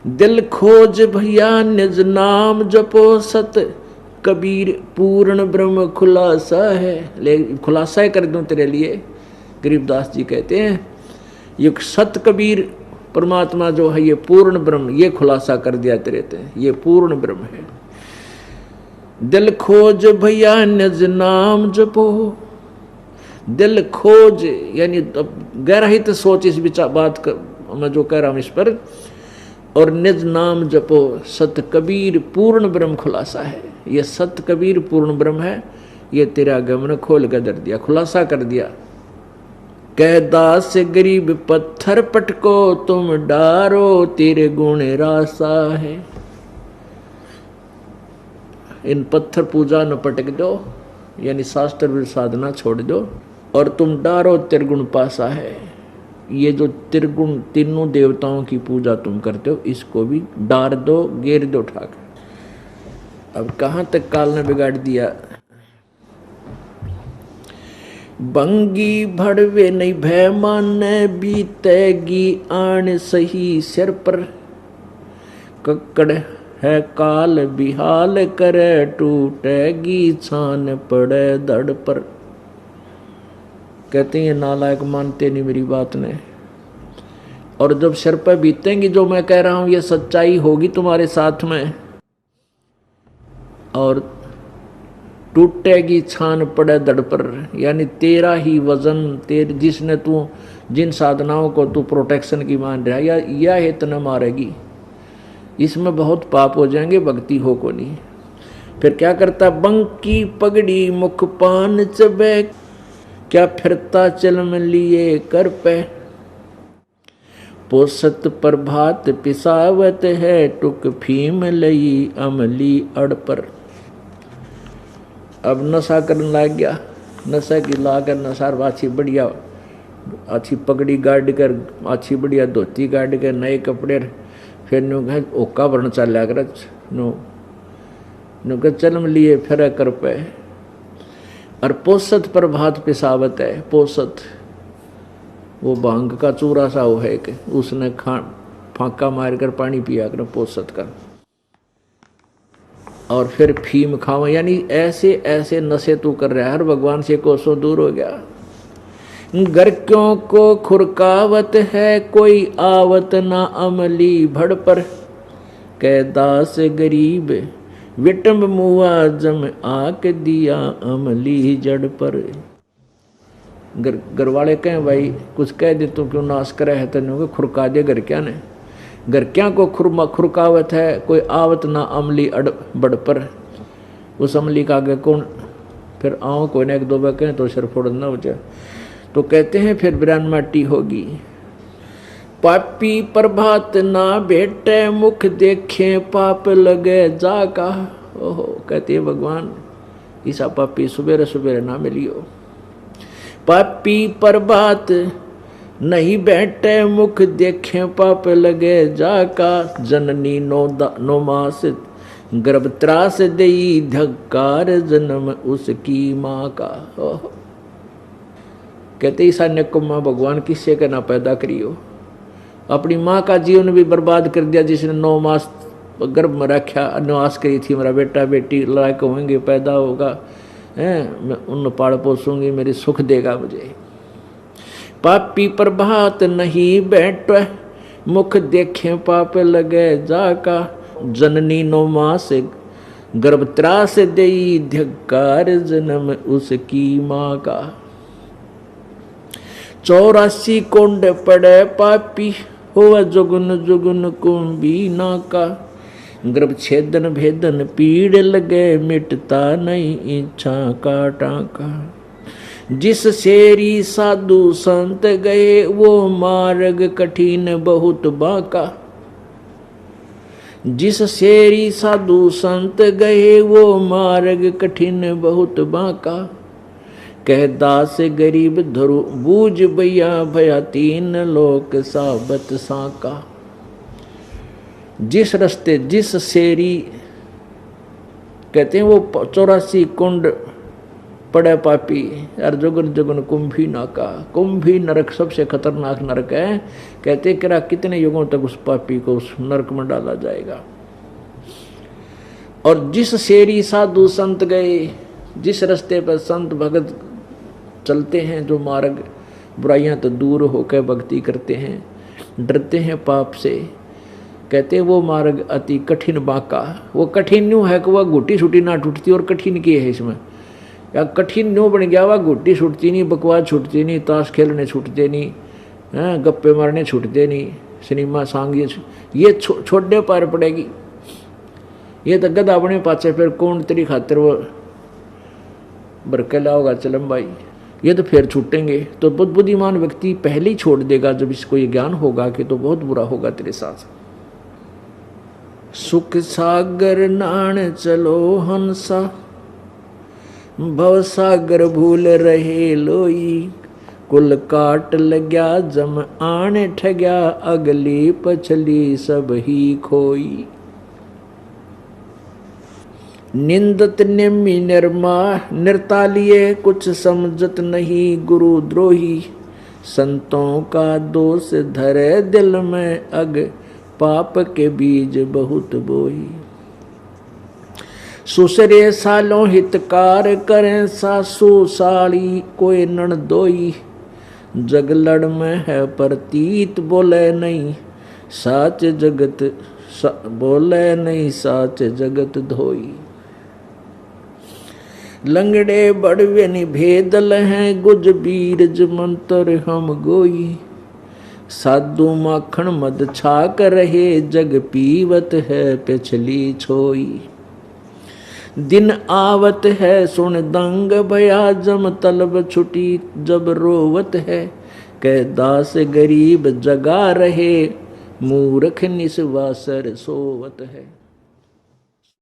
दिल खोज भैया निज नाम जपो सत कबीर पूर्ण ब्रह्म खुलासा है। ले खुलासा कर दूं तेरे लिए, गरीबदास जी कहते हैं ये सत कबीर परमात्मा जो है ये पूर्ण ब्रह्म, ये खुलासा कर दिया तेरे ते, ये पूर्ण ब्रह्म है। दिल खोज भैया निज नाम जपो, दिल खोज यानी गहराई से सोच इस विचार बात मैं जो कह रहा हूं इस पर, और निज नाम जपो सत कबीर पूर्ण ब्रह्म खुलासा है। ये सत कबीर पूर्ण ब्रह्म है, ये तेरा गमन खोल कर दर दिया, खुलासा कर दिया। कह दास गरीब पत्थर पटको तुम डारो तेरे गुण रासा है। इन पत्थर पूजा न पटक दो, यानी शास्त्र साधना छोड़ दो, और तुम डारो त्रिगुण पासा है। ये जो त्रिगुण तीनों देवताओं की पूजा तुम करते हो इसको भी डार दो, घेर दो ठाकर। अब कहां तक काल ने बिगाड़ दिया। बंगी भड़वे नहीं भय माने बीतेगी आन सही सिर पर, कक्कड़ है काल बिहाल करे टूटेगी छान पड़े धड़ पर। कहते हैं नालायक मानते नहीं मेरी बात ने, और जब सिर पर बीतेंगी जो मैं कह रहा हूं ये सच्चाई होगी तुम्हारे साथ में, और टूटेगी छान पड़े धड़ पर, यानी तेरा ही वजन तेरे जिसने तू जिन साधनाओं को तू प्रोटेक्शन की मान रहा है या इतना मारेगी, इसमें बहुत पाप हो जाएंगे, भक्ति हो को नहीं। फिर क्या करता, बंकी पगड़ी मुख पान चबे, क्या फिरता चल में लिए कर पे, पोसत प्रभात पिसावत है टुक फीम लई अमली अड़ पर। अब नशा करने लग गया, नशा की लाकर नशा अच्छी बढ़िया अच्छी पगड़ी गाड़ कर, अच्छी बढ़िया धोती गाड़ कर, नए कपड़े, फिर नु ओका भरन चल कर नु चलम लिए फिर कर पे। और पोसत प्रभात पिसावत है, पोसत वो भांग का चूरा सा वो है कि उसने फांका मार कर पानी पिया कर पोसत कर, और फिर फीम खावा, यानी ऐसे ऐसे नशे तू कर रहा है, हर भगवान से कोसों दूर हो गया। घर क्यों को खुरकावत है कोई आवत ना अमली भड़ पर, कह दास गरीब विटम्ब मुआजम आक दिया अमली जड़ पर। घर वाले कहें भाई कुछ कह दे तो क्यों नाश करे है, तेन खुरका दे घर क्या ने, घर क्या को खुरकावत है कोई आवत ना अमली अड़ बड़ पर। उस अमली का आगे कौन, फिर आओ कोई ने एक दो बार कहें तो सिर फोड़ना हो जाए, तो कहते हैं फिर बिरान माटी होगी। पापी प्रभात ना भेटे मुख देखे पाप लगे जाका। ओहो, कहते हैं भगवान ईसा पापी सुबेरे सुबेरे ना मिलियो। पापी प्रभात नहीं बैठे मुख देखे पाप लगे जाका, जननी नो मास गर्भ त्रास देई धक्कार जन्म उसकी माँ का। ओहो, कहते ईसा ने को माँ भगवान किससे का ना पैदा करियो, अपनी माँ का जीवन भी बर्बाद कर दिया जिसने 9 मास गर्भ में रखा, अनुवास करी थी मेरा बेटा बेटी लायक होंगे, पैदा होगा, मैं उन पाल पोसूंगी, मेरी सुख देगा मुझे। पापी प्रभात नहीं बैठे मुख देखे पाप लगे जाका, जननी 9 मास गर्भ त्रास देई धिक्कार जन्म उसकी माँ का। 84 कुंड पड़े पापी हुआ जुगन जुगन कुंभी नाका, गर्भ छेदन भेदन पीड़ लगे मिटता नहीं इच्छा का टाका। जिस शेरी साधु संत गए वो मार्ग कठिन बहुत बाका, जिस शेरी साधु संत गए वो मार्ग कठिन बहुत बाका। कह दास गरीब धरु बूझ भैया भया 3 लोक साबत साका। जिस रास्ते जिस शेरी कहते हैं वो 84 कुंड पड़े पापी। और जुगन जुगन कुंभी नाका, कुंभी नरक सबसे खतरनाक नरक है। कहते कि कितने युगों तक उस पापी को उस नरक में डाला जाएगा। और जिस शेरी साधु संत गए, जिस रास्ते पर संत भगत चलते हैं, जो मार्ग बुराइयां तो दूर होकर भक्ति करते हैं, डरते हैं पाप से, कहते वो मार्ग अति कठिन बाका। वो कठिन न्यू है कि वह घुटी छुटी ना टूटती, और कठिन की है इसमें, या कठिन न्यू बन गया, वह घुटी छूटती नहीं, बकवास छूटती नहीं, ताश खेलने छूटते नहीं, गप्पे मारने छूटते नहीं, सिनेमा सांग ये छोड़ने पार पड़ेगी। ये तो गधा अपने पाचे फिर कौन तेरी खातिर वो बरकला होगा चलम भाई, ये तो फिर छूटेंगे। तो बहुत बुद्धिमान व्यक्ति पहले ही छोड़ देगा जब इसको ये ज्ञान होगा कि तो बहुत बुरा होगा तेरे साथ। सुख सागर नाण चलो हंसा, भव सागर भूल रहे लोई, कुल काट लग्या जम आने ठग्या, अगली पछली सब ही खोई। निंदत निम्मी निर्मा निर्तालिए, कुछ समझत नहीं गुरु द्रोही, संतों का दोष धरे दिल में, अग पाप के बीज बहुत बोई। सुसरे सालों हितकार करें, सासू साड़ी कोई नणदोई, जगलड़ में है प्रतीत बोले नहीं, साच जगत बोले नहीं, साच जगत धोई। लंगड़े बड़वे निभेदल हैं, गुज बीरज मंत्र हम गोई, साधु माखन मद छाक रहे, जग पीवत है पिछली छोई। दिन आवत है सुन दंग भया, जम तलब छुटी जब रोवत है, कह दास गरीब जगा रहे, मूर्ख निस्वासर सोवत है।